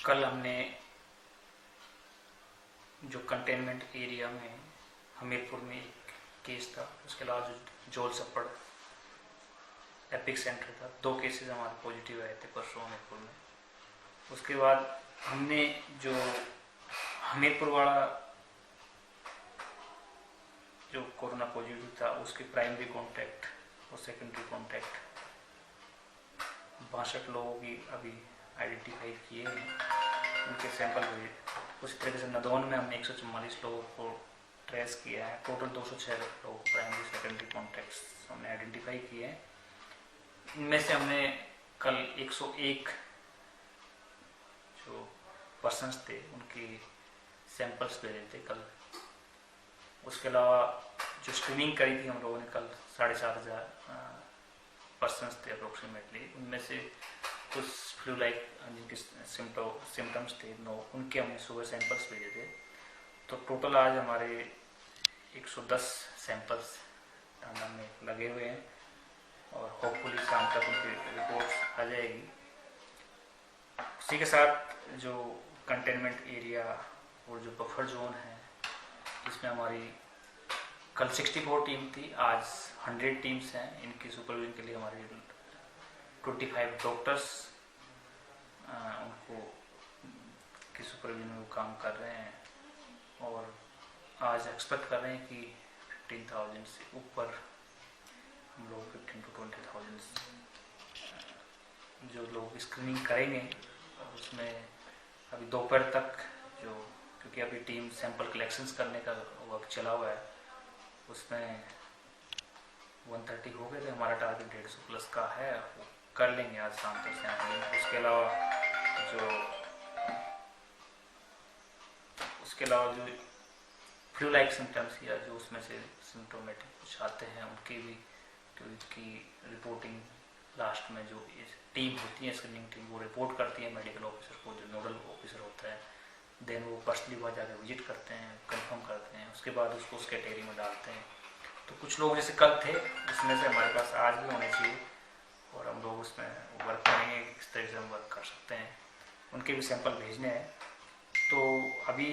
कल हमने जो कंटेनमेंट एरिया में हमीरपुर में एक केस था, उसके अलावा जो जोल सप्पड़ एपिक सेंटर था, 2 केसेस हमारे पॉजिटिव आए थे परसों हमीरपुर में। उसके बाद हमने जो हमीरपुर वाला जो कोरोना पॉजिटिव था उसके प्राइमरी कॉन्टैक्ट और सेकेंडरी कॉन्टैक्ट 62 लोगों की अभी आइडेंटिफाई किए हैं, उनके सैंपल हुए। उसी तरीके से नदौन में हमने 144 लोगों को ट्रेस किया है। टोटल 206 लोग प्राइमरी सेकेंडरी कॉन्टैक्ट्स हमने आइडेंटिफाई किए हैं। इनमें से हमने कल 101 जो पर्सन्स थे उनकी सैंपल्स भेजे थे कल। उसके अलावा जो स्क्रीनिंग करी थी हम लोगों ने कल 7,500 पर्सन्स थे अप्रोक्सीमेटली। उनमें से कुछ फ्लू लाइक जिनके सिम्टम्स थे उनके हमने सुबह सैंपल्स भेजे थे। तो टोटल आज हमारे 110 सैंपल्स टांडा में लगे हुए हैं और होपफुली शाम तक उनकी रिपोर्ट्स आ जाएगी। उसी के साथ जो कंटेनमेंट एरिया और जो बफर जोन है इसमें हमारी कल 64 टीम थी, आज 100 टीम्स हैं। इनकी सुपरविजन के लिए हमारी 25 डॉक्टर्स उनको की सुपरविजन में वो काम कर रहे हैं और आज एक्सपेक्ट कर रहे हैं कि 15,000 से ऊपर हम लोग 15 to 20,000 जो लोग स्क्रीनिंग करेंगे। उसमें अभी दोपहर तक जो क्योंकि अभी टीम सैंपल कलेक्शंस करने का वर्क चला हुआ है, उसमें 130 हो गए थे। हमारा टारगेट 150 प्लस का है, वो कर लेंगे आज शाम तक सैंपलिंग। उसके अलावा जो फ्लू लाइक सिम्टम्स या जो उसमें से सिम्टोमेटिक कुछ आते हैं उनकी भी की रिपोर्टिंग लास्ट में जो टीम होती है स्क्रीनिंग टीम वो रिपोर्ट करती है मेडिकल ऑफिसर को, जो नोडल ऑफिसर होता है। देन वो पर्सनली वहाँ जाकर विजिट करते हैं, कंफर्म करते हैं, उसके बाद उसको उस कैटेगरी में डालते हैं। तो कुछ लोग जैसे कल थे उसमें से हमारे पास आज भी होने चाहिए और हम लोग उसमें वर्क करेंगे किस तरह से हम वर्क कर सकते हैं, उनके भी सैंपल भेजने हैं। तो अभी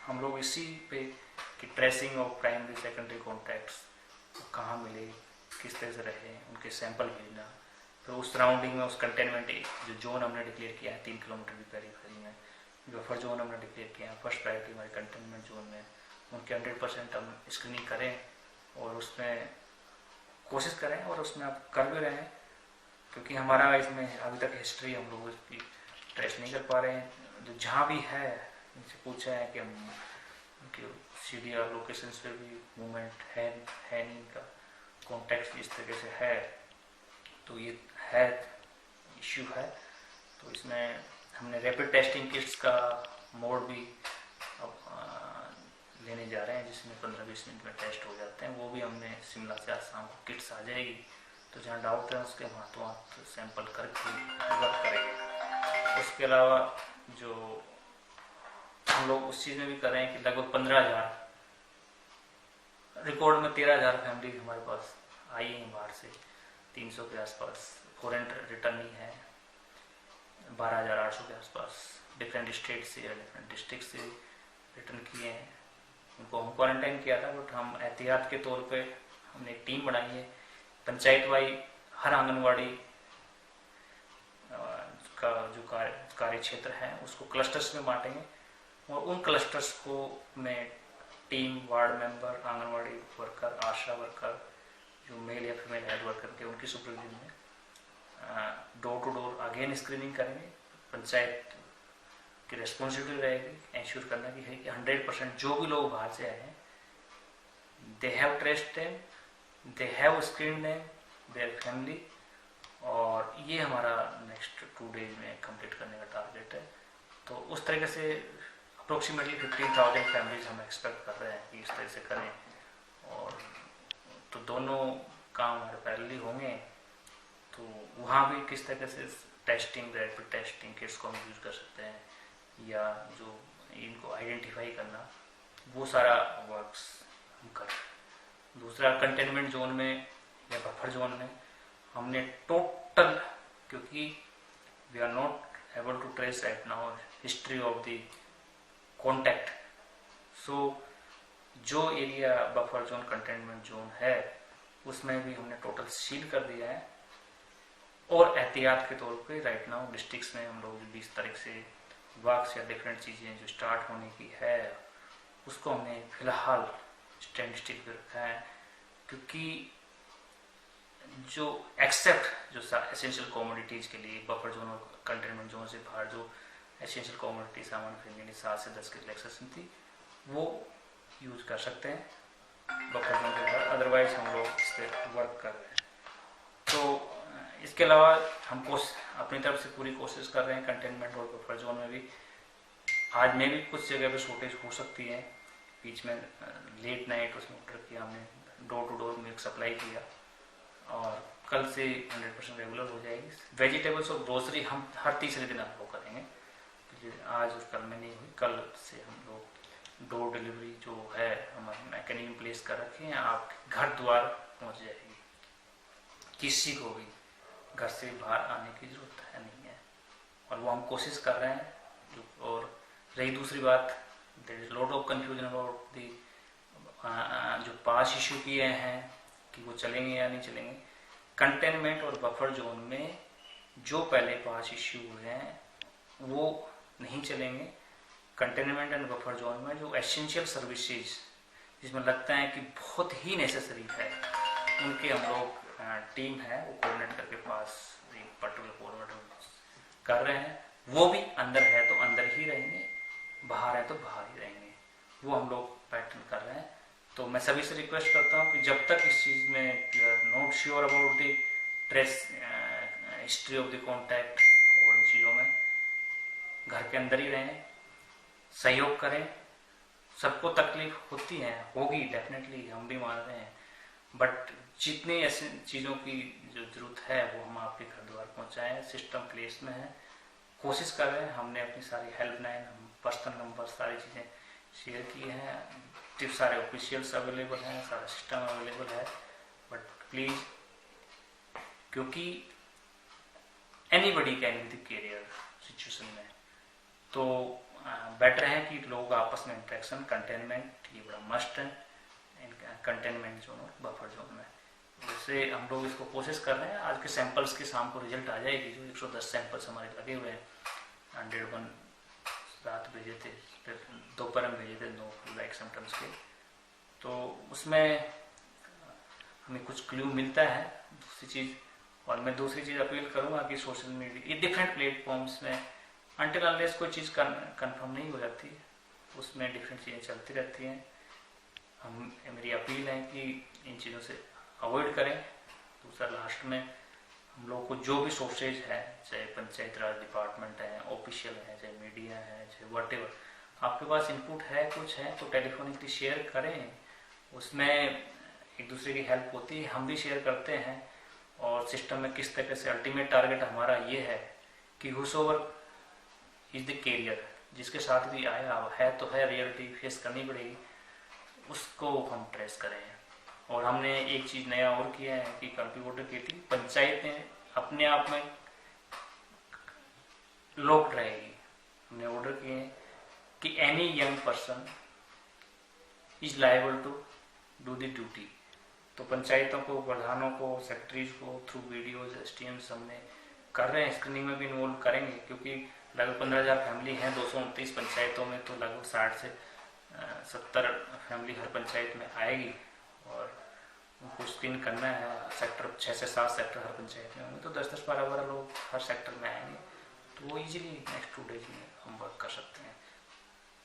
हम लोग इसी पे कि tracing of primary secondary contacts कहाँ मिले, किस तरह से रहे, उनके सैंपल भेजना। फिर उस सराउंडिंग में उस कंटेनमेंट जो जोन हमने डिक्लेयर किया है 3 किलोमीटर की पेरीफेरी में, बफर जोन हमने डिक्लेयर किया है, फर्स्ट प्रायोरिटी हमारे कंटेनमेंट जोन में उनके 100% हम स्क्रीनिंग करें और उसमें कोशिश करें और उसमें आप कर भी रहे हैं। क्योंकि हमारा इसमें अभी तक हिस्ट्री हम लोग इसकी ट्रेस नहीं कर पा रहे हैं। जो जहाँ भी है इनसे पूछा है कि हम उनके CDR लोकेशन पे भी मूवमेंट है नहीं, इनका कॉन्टेक्ट इस तरीके से है, तो ये है इश्यू है। तो इसमें हमने रैपिड टेस्टिंग किट्स का मोड भी अब लेने जा रहे हैं, जिसमें 15-20 मिनट में टेस्ट हो जाते हैं। वो भी हमने शिमला से आज शाम को किट्स आ जाएगी, तो जहाँ डाउट है उसके हाथों हाथ सैंपल करके वर्क करेंगे। उसके अलावा जो हम लोग उस चीज़ में भी कर रहे हैं कि लगभग 15,000 रिकॉर्ड में 13,000 फैमिली हमारे पास आई हैं बाहर से, 300 के आसपास फॉरेन रिटर्निंग है, 12,800 के आसपास डिफरेंट स्टेट से या डिफरेंट डिस्ट्रिक्ट से रिटर्न किए हैं। उनको हम क्वारंटाइन किया था, बट हम एहतियात के तौर पे हमने एक टीम बनाई है पंचायत वाई। हर आंगनवाड़ी का जो कार्य क्षेत्र है उसको क्लस्टर्स में बांटेंगे और उन क्लस्टर्स को में team, ward member, anganwadi worker, ASHA worker, जो मेल या फीमेल हेल्थ वर्कर के उनकी सुपरविजन में door to door again screening करेंगे। पंचायत की रिस्पॉन्सिबिलिटी रहेगी इंश्योर करना कि 100% जो भी लोग बाहर से आए हैं they have traced them, they have screen them, their family, और ये हमारा नेक्स्ट 2 डेज में कंप्लीट करने का टारगेट है। तो उस तरीके से अप्रोक्सीमेटली 15,000 फैमिलीज हम एक्सपेक्ट कर रहे हैं कि इस तरह से करें। और तो दोनों काम हमारे पैरेलली होंगे। तो वहाँ भी किस तरह से टेस्टिंग, रैपिड टेस्टिंग किट्स को हम यूज़ कर सकते हैं या जो इनको आइडेंटिफाई करना, वो सारा वर्क्स हम कर। दूसरा कंटेनमेंट जोन में या बफर जोन में हमने टोटल, क्योंकि we are not able to trace right now history of the contact. So जो area buffer zone containment zone है उसमें भी हमने टोटल सील कर दिया है, और एहतियात के तौर पे राइट नाउ डिस्ट्रिक्ट्स में हम लोग 20 तारीख से वर्क्स या डिफरेंट चीज़ें जो स्टार्ट होने की है उसको हमने फिलहाल स्टैंड स्टिल पे रखा है, क्योंकि जो एक्सेप्ट जो एसेंशियल कमोडिटीज के लिए बफर जोन और कंटेनमेंट जोन से बाहर जो एसेंशियल कमोडिटी सामान खरीदने की 7 से 10 की रिलैक्सेशन थी वो यूज कर सकते हैं बफर जोन के बाहर, अदरवाइज हम लोग इस पर वर्क कर रहे हैं। तो इसके अलावा हम अपनी तरफ से पूरी कोशिश कर रहे हैं कंटेनमेंट और बफर जोन में भी। आज में भी कुछ जगह पे शॉर्टेज हो सकती है, बीच में लेट नाइट उसमें ऑर्डर किया हमने, door to door milk supply किया, और कल से 100% रेगुलर हो जाएगी। वेजिटेबल्स और ग्रोसरी हम हर तीसरे दिन हम लोग करेंगे, आज और कल में नहीं हुई, कल से हम लोग डोर डिलीवरी जो है हमारे मैकेनिज्म प्लेस कर रखे हैं, आप घर द्वार पहुंच जाएगी, किसी को भी घर से बाहर आने की जरूरत है नहीं है, और वो हम कोशिश कर रहे हैं। और रही दूसरी बात, there is lot of confusion about the जो पास इशू किए हैं कि वो चलेंगे या नहीं चलेंगे। कंटेनमेंट और बफर जोन में जो पहले पास इशू हुए हैं वो नहीं चलेंगे। कंटेनमेंट एंड बफर जोन में जो एसेंशियल सर्विसेज जिसमें लगता है कि बहुत ही नेसेसरी है, उनके हम लोग टीम है वो कोऑर्डिनेट करके पास एक पर्टिकुलर कोऑर्डिनेटर कर रहे हैं। वो भी अंदर है तो अंदर ही रहेंगे, बाहर है तो बाहर ही रहेंगे, वो हम लोग पैटर्न कर रहे हैं। तो मैं सभी से रिक्वेस्ट करता हूँ कि जब तक इस चीज़ में you are not sure about the trace history of the contact और इन चीज़ों में घर के अंदर ही रहें, सहयोग करें। सबको तकलीफ होती है, होगी डेफिनेटली, हम भी मान रहे हैं, बट जितनी ऐसी चीज़ों की जो जरूरत है वो हम आपके घर द्वार पहुँचाएँ। सिस्टम प्लेस में है, कोशिश कर रहे हैं। हमने अपनी सारी हेल्पलाइन, पर्सनल नंबर, सारी चीज़ें शेयर की हैं, टिप्स सारे ऑफिशियल्स अवेलेबल हैं, सारा सिस्टम अवेलेबल है। बट प्लीज़, क्योंकि anybody can be the carrier situation में, तो बेटर है कि लोग आपस में इंटरेक्शन, कंटेनमेंट ये बड़ा मस्ट है कंटेनमेंट जोन और बफर जोन में। जैसे हम लोग इसको कोशिश कर रहे हैं, आज के सैंपल्स की शाम को रिजल्ट आ जाएगी। जो 110 सैंपल्स हमारे लगे हुए हैं, 101 रात भेजे थे, फिर दोपहर में भेजे थे 9 फ्लू लाइक सिम्टम्स के, तो उसमें हमें कुछ क्लू मिलता है। दूसरी चीज़, और मैं दूसरी चीज़ अपील करूँगा कि सोशल मीडिया, ये डिफरेंट प्लेटफॉर्म्स में अनटिल अनलेस कोई चीज़ कंफर्म नहीं हो जाती, उसमें डिफरेंट चीज़ें चलती रहती हैं। मेरी अपील है कि इन चीज़ों से अवॉइड करें। दूसरा, लास्ट में हम लोग को जो भी सोर्सेज है, चाहे पंचायत राज डिपार्टमेंट है, ऑफिशियल है, चाहे मीडिया है, चाहे व्हाटएवर, आपके पास इनपुट है, कुछ है तो टेलीफोनिकली शेयर करें, उसमें एक दूसरे की हेल्प होती है, हम भी शेयर करते हैं। और सिस्टम में किस तरह से अल्टीमेट टारगेट हमारा ये है कि हुसओवर इज द कैरियर, जिसके साथ भी आया है तो है, रियलिटी फेस करनी पड़ेगी, उसको हम ट्रेस करें। और हमने एक चीज नया और किया है कि कल भी ऑर्डर की थी, पंचायतें अपने आप में लॉक्ड रहेगी। हमने ऑर्डर किए कि any young person is liable to do the duty. तो पंचायतों को, प्रधानों को, सेक्रेटरीज को थ्रू वीडियोज, एसटीएम्स हमने कर रहे हैं, स्क्रीनिंग में भी इन्वॉल्व करेंगे, क्योंकि लगभग 15,000 फैमिली हैं 229 पंचायतों में, तो लगभग 60 से 70 फैमिली हर पंचायत में आएगी, और उनको स्क्रीन करना है। सेक्टर 6 से 7 सेक्टर हर पंचायत में होंगे, तो 10-10, 12-12 लोग हर सेक्टर में आएंगे, तो वो इजीली नेक्स्ट 2 डेज में हम वर्क कर सकते हैं।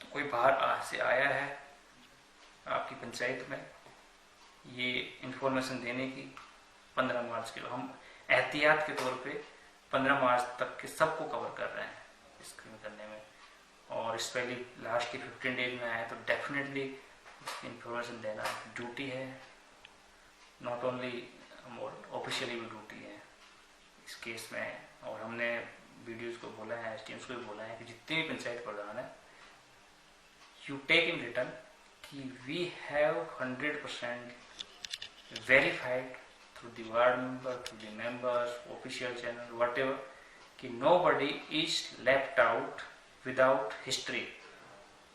तो कोई बाहर से आया है आपकी पंचायत में, ये इंफॉर्मेशन देने की 15 मार्च के हम एहतियात के तौर पे 15 मार्च तक के सबको कवर कर रहे हैं स्क्रीन करने में, और स्पेशली लास्ट के 15 डेज में आए तो डेफिनेटली इंफॉर्मेशन देना ड्यूटी है, नॉट ओनली ऑफिशियली भी ड्यूटी है इस केस में। और हमने वीडियोज को बोला है, एसटीएम्स को भी बोला है कि जितने भी पंचायत प्रधान है, यू टेक इन रिटर्न कि we have 100% verified through the ward member, through the members, official channel, whatever, कि nobody is left out without history।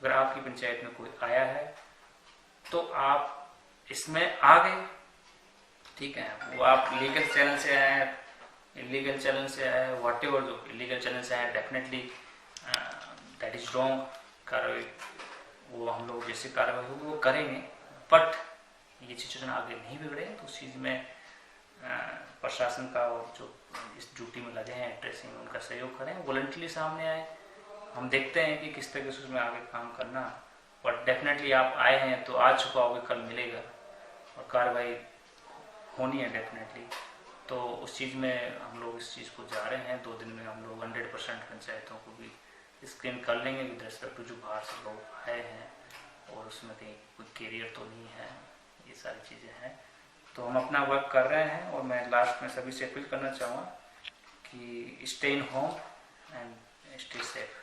अगर आपकी पंचायत में कोई आया है तो आप इसमें आ गए, ठीक है। वो आप लीगल चैनल से आए हैं, इलीगल चैनल से आए हैं, वॉट एवर, जो इलीगल चैनल से आए, डेफिनेटली दैट इज रॉन्ग। कार्रवाई वो हम लोग जैसे कार्रवाई होगी वो करेंगे, बट ये सिचुएशन आगे नहीं बिगड़े तो उस चीज़ में प्रशासन का और जो इस ड्यूटी में लगे हैं ट्रेसिंग में उनका सहयोग करें, वॉलंटरली सामने आए। हम देखते हैं कि किस तरीके से उसमें आगे काम करना, बट डेफिनेटली आप आए हैं तो आज चुका होगा, कल मिलेगा और कार्रवाई होनी है डेफिनेटली। तो उस चीज़ में हम लोग इस चीज़ को जा रहे हैं। 2 दिन में हम लोग 100% पंचायतों को भी स्क्रीन कर लेंगे विद रिस्पेक्ट टू जो बाहर से लोग आए हैं और उसमें कहीं कोई कैरियर तो नहीं है, ये सारी चीज़ें हैं। तो हम अपना वर्क कर रहे हैं और मैं लास्ट में सभी से अपील करना चाहूँगा कि stay in home and stay safe.